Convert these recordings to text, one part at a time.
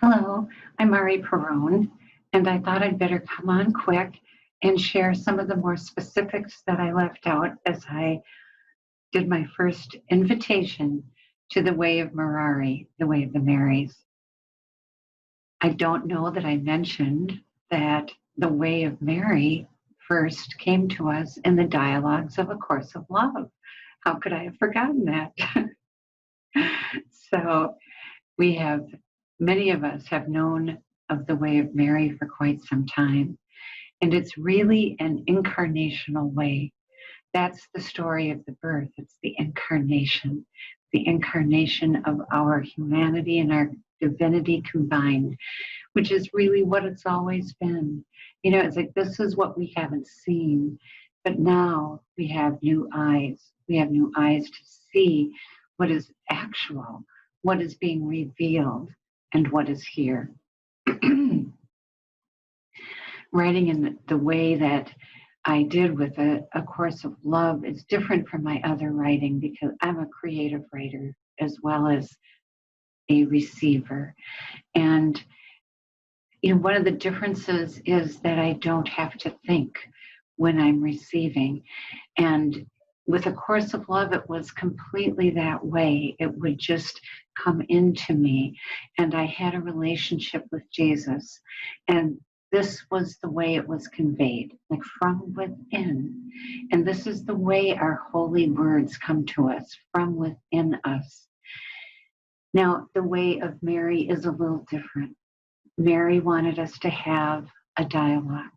Hello, I'm Mari Perron, and I thought I'd better come on quick and share some of the more specifics that I left out as I did my first invitation to the Way of Mirari, the Way of the Marys. I don't know that I mentioned that the Way of Mary first came to us in the dialogues of A Course of Love. How could I have forgotten that? So many of us have known of the Way of Mary for quite some time, and it's really an incarnational way. That's the story of the birth. It's the incarnation of our humanity and our divinity combined, which is really what it's always been. It's like this is what we haven't seen, but now we have new eyes. We have new eyes to see what is actual, what is being revealed, and what is here. Writing in the way that I did with A Course of Love is different from my other writing because I'm a creative writer as well as a receiver. And one of the differences is that I don't have to think when I'm receiving. And with A Course of Love, it was completely that way. It would just come into me. And I had a relationship with Jesus. And this was the way it was conveyed, like from within. And this is the way our holy words come to us, from within us. Now, the Way of Mary is a little different. Mary wanted us to have a dialogue.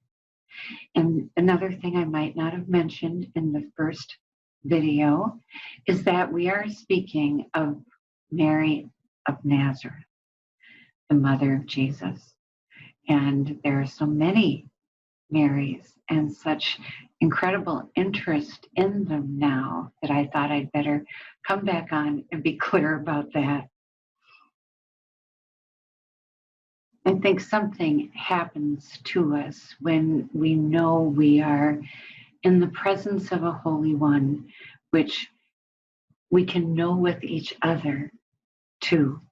And another thing I might not have mentioned in the first video is that we are speaking of Mary of Nazareth, the mother of Jesus. And there are so many Marys and such incredible interest in them now that I thought I'd better come back on and be clear about that. I think something happens to us when we know we are in the presence of a Holy One, which we can know with each other too.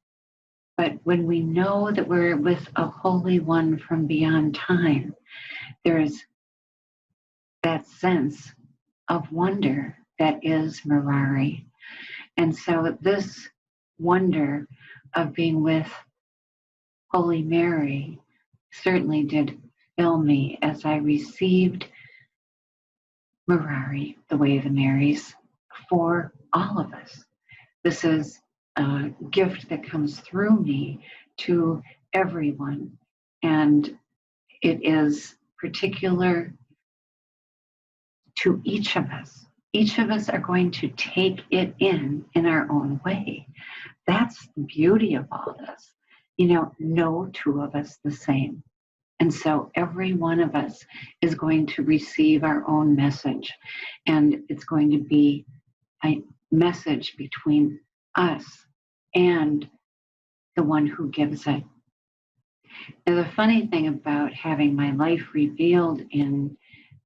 But when we know that we're with a Holy One from beyond time, there's that sense of wonder that is Mirari. And so this wonder of being with Holy Mary certainly did fill me as I received Mirari, the Way of the Marys, for all of us. This is a gift that comes through me to everyone, and it is particular to each of us. Each of us are going to take it in our own way. That's the beauty of all this. No two of us the same. And so every one of us is going to receive our own message. And it's going to be a message between us and the one who gives it. And the funny thing about having my life revealed in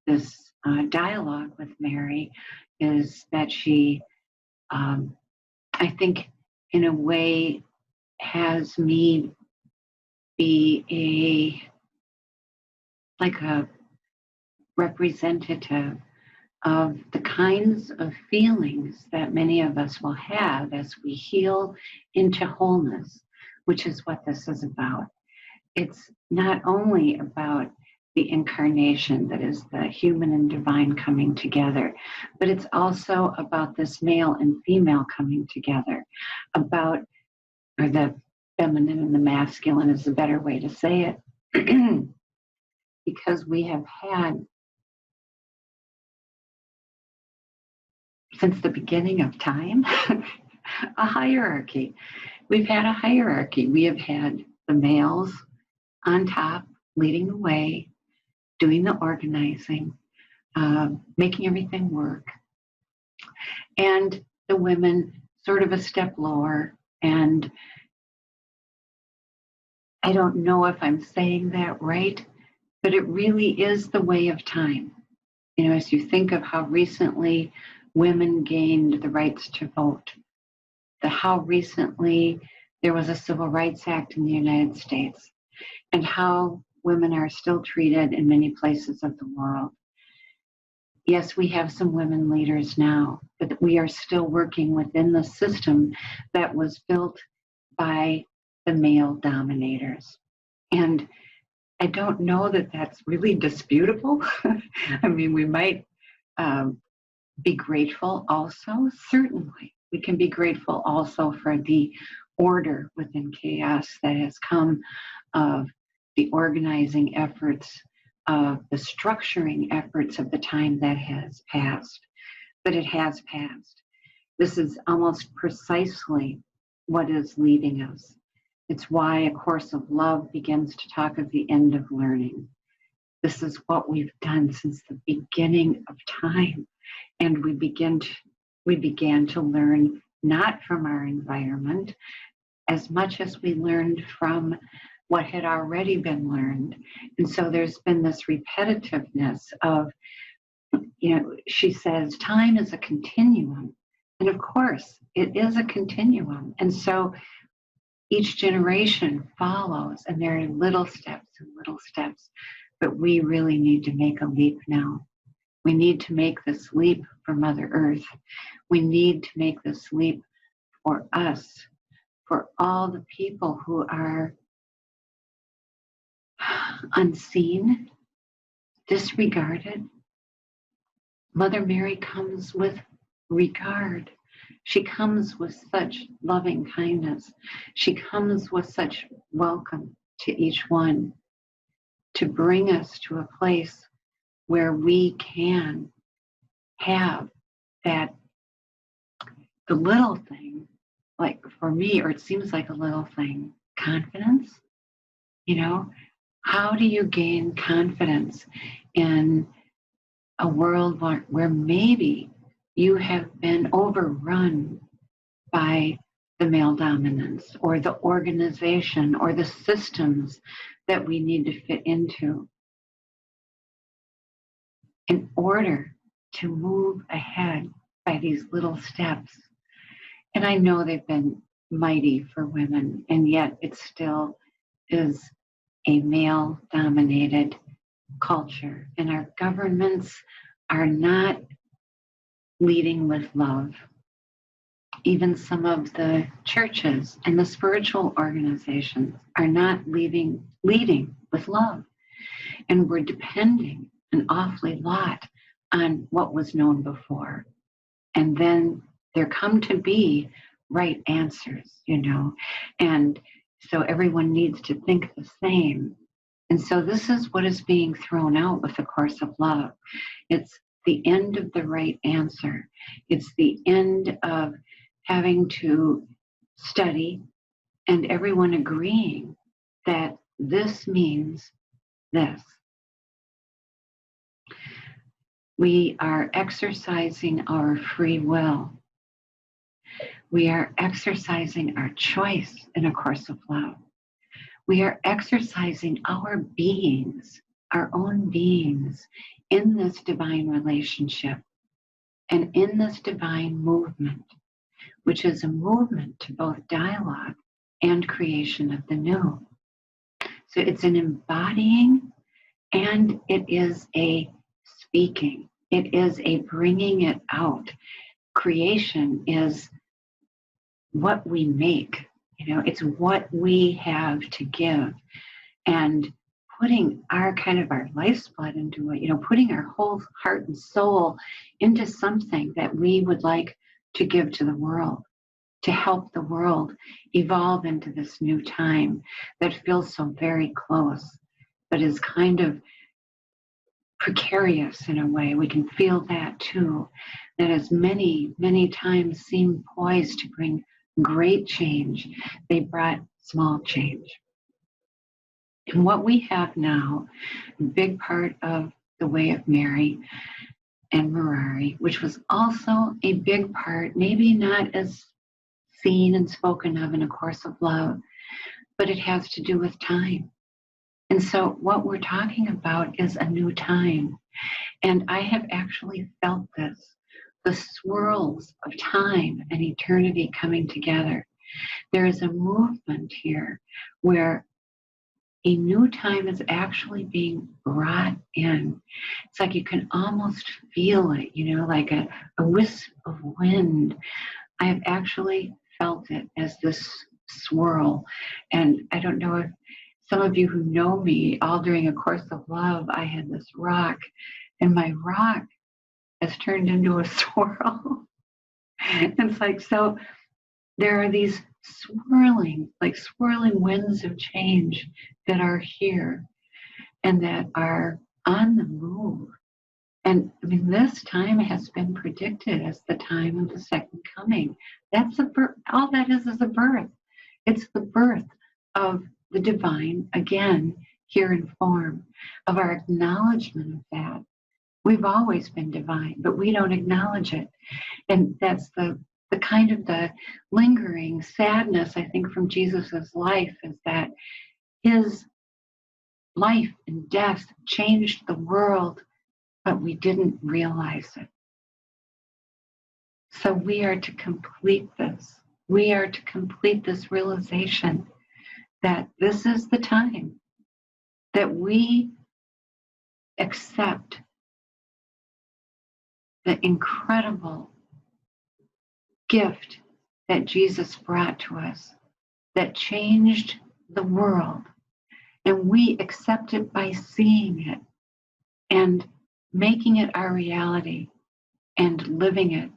this dialogue with Mary is that she, I think, in a way, has me be like a representative of the kinds of feelings that many of us will have as we heal into wholeness, which is what this is about. It's not only about the incarnation that is the human and divine coming together, but it's also about this male and female coming together, or the feminine and the masculine is a better way to say it, because we have had, since the beginning of time, a hierarchy. We've had a hierarchy. We have had the males on top, leading the way, doing the organizing, making everything work, and the women sort of a step lower. And I don't know if I'm saying that right, but it really is the way of time. As you think of how recently women gained the rights to vote, how recently there was a Civil Rights Act in the United States, and how women are still treated in many places of the world. Yes, we have some women leaders now, but we are still working within the system that was built by the male dominators. And I don't know that that's really disputable. I mean, we might be grateful also. Certainly, we can be grateful also for the order within chaos that has come of the organizing efforts, of the structuring efforts of the time that has passed. But it has passed. This is almost precisely what is leading us. It's why A Course of Love begins to talk of the end of learning. This is what we've done since the beginning of time. And we began to learn not from our environment as much as we learned from what had already been learned. And so there's been this repetitiveness of, she says, time is a continuum. And of course, it is a continuum. And so each generation follows, and there are little steps and little steps. But we really need to make a leap now. We need to make this leap for Mother Earth. We need to make this leap for us, for all the people who are unseen, disregarded. Mother Mary comes with regard. She comes with such loving kindness. She comes with such welcome to each one to bring us to a place where we can have that, the little thing, like for me, or it seems like a little thing, confidence. How do you gain confidence in a world where maybe you have been overrun by the male dominance or the organization or the systems that we need to fit into in order to move ahead by these little steps? And I know they've been mighty for women, and yet it still is a male-dominated culture. And our governments are not leading with love. Even some of the churches and the spiritual organizations are not leading with love. And we're depending an awfully lot on what was known before. And then there come to be right answers, and so everyone needs to think the same. And so this is what is being thrown out with the Course of Love. It's the end of the right answer. It's the end of having to study and everyone agreeing that this means this. We are exercising our free will. We are exercising our choice in A Course of Love. We are exercising our beings, our own beings, in this divine relationship and in this divine movement, which is a movement to both dialogue and creation of the new. So it's an embodying and it is a speaking. It is a bringing it out. Creation is what we make, it's what we have to give. And putting our life's blood into it, putting our whole heart and soul into something that we would like to give to the world, to help the world evolve into this new time that feels so very close, but is kind of precarious in a way. We can feel that too, that as many, many times seem poised to bring great change, they brought small change. And what we have now, a big part of the Way of Mary and Mirari, which was also a big part, maybe not as seen and spoken of in A Course of Love, but it has to do with time. And so what we're talking about is a new time. And I have actually felt this, the swirls of time and eternity coming together. There is a movement here where a new time is actually being brought in. It's like you can almost feel it, like a wisp of wind. I have actually felt it as this swirl. And I don't know if some of you who know me, all during A Course of Love, I had this rock, and my rock has turned into a swirl. It's like, so there are these swirling winds of change that are here and that are on the move. And I mean, this time has been predicted as the time of the second coming. That's a birth. All that is a birth. It's the birth of the divine, again, here in form, of our acknowledgement of that. We've always been divine, but we don't acknowledge it. And that's the kind of the lingering sadness, I think, from Jesus's life, is that his life and death changed the world, but we didn't realize it. So we are to complete this. We are to complete this realization that this is the time that we accept the incredible gift that Jesus brought to us, that changed the world. And we accept it by seeing it and making it our reality and living it.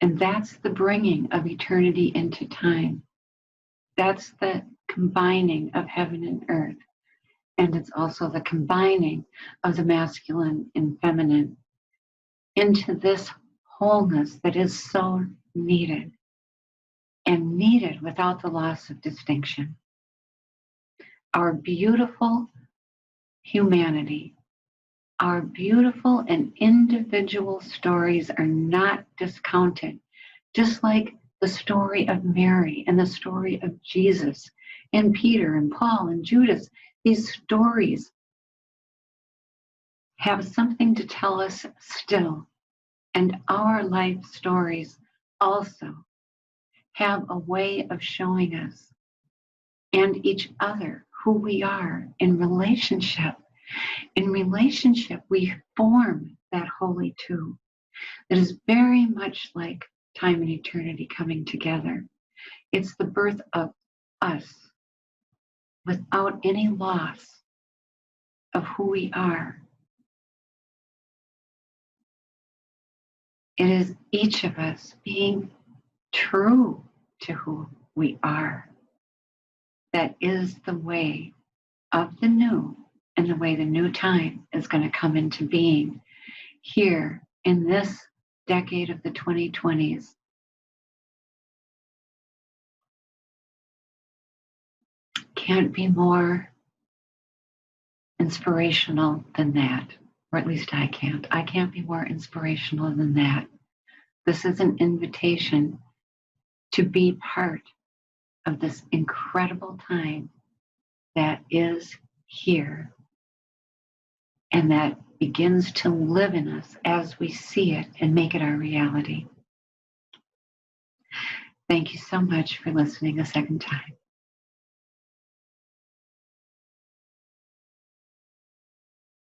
And that's the bringing of eternity into time. That's the combining of heaven and earth. And it's also the combining of the masculine and feminine into this wholeness that is so needed, and needed without the loss of distinction. Our beautiful humanity, our beautiful and individual stories are not discounted, just like the story of Mary and the story of Jesus and Peter and Paul and Judas. These stories have something to tell us still, and our life stories also have a way of showing us and each other who we are in relationship. In relationship, we form that holy two that is very much like time and eternity coming together. It's the birth of us without any loss of who we are. It is each of us being true to who we are. That is the way of the new, and the way the new time is going to come into being here in this decade of the 2020s. Can't be more inspirational than that, or at least I can't. I can't be more inspirational than that. This is an invitation to be part of this incredible time that is here and that begins to live in us as we see it and make it our reality. Thank you so much for listening a second time.